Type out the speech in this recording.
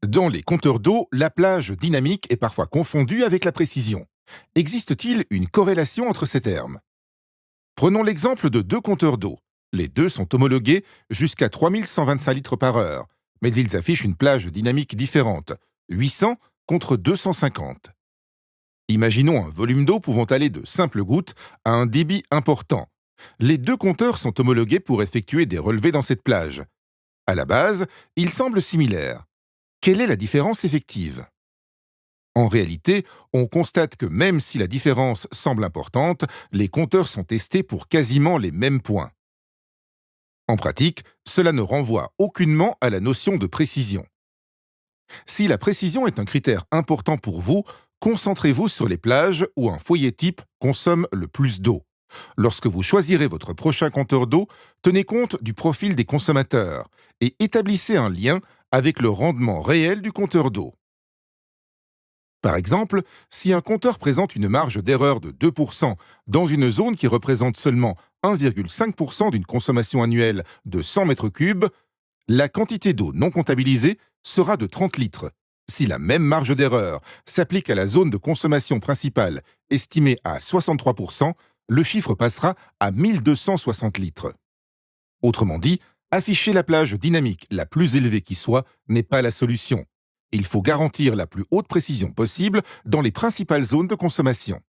Dans les compteurs d'eau, la plage dynamique est parfois confondue avec la précision. Existe-t-il une corrélation entre ces termes? Prenons l'exemple de deux compteurs d'eau. Les deux sont homologués jusqu'à 3125 litres par heure, mais ils affichent une plage dynamique différente, 800 contre 250. Imaginons un volume d'eau pouvant aller de simples gouttes à un débit important. Les deux compteurs sont homologués pour effectuer des relevés dans cette plage. À la base, ils semblent similaires. Quelle est la différence effective? En réalité, on constate que même si la différence semble importante, les compteurs sont testés pour quasiment les mêmes points. En pratique, cela ne renvoie aucunement à la notion de précision. Si la précision est un critère important pour vous, concentrez-vous sur les plages où un foyer type consomme le plus d'eau. Lorsque vous choisirez votre prochain compteur d'eau, tenez compte du profil des consommateurs et établissez un lien avec le rendement réel du compteur d'eau. Par exemple, si un compteur présente une marge d'erreur de 2% dans une zone qui représente seulement 1,5% d'une consommation annuelle de 100 mètres cubes, la quantité d'eau non comptabilisée sera de 30 litres. Si la même marge d'erreur s'applique à la zone de consommation principale, estimée à 63%, le chiffre passera à 1260 litres. Autrement dit, afficher la plage dynamique la plus élevée qui soit n'est pas la solution. Il faut garantir la plus haute précision possible dans les principales zones de consommation.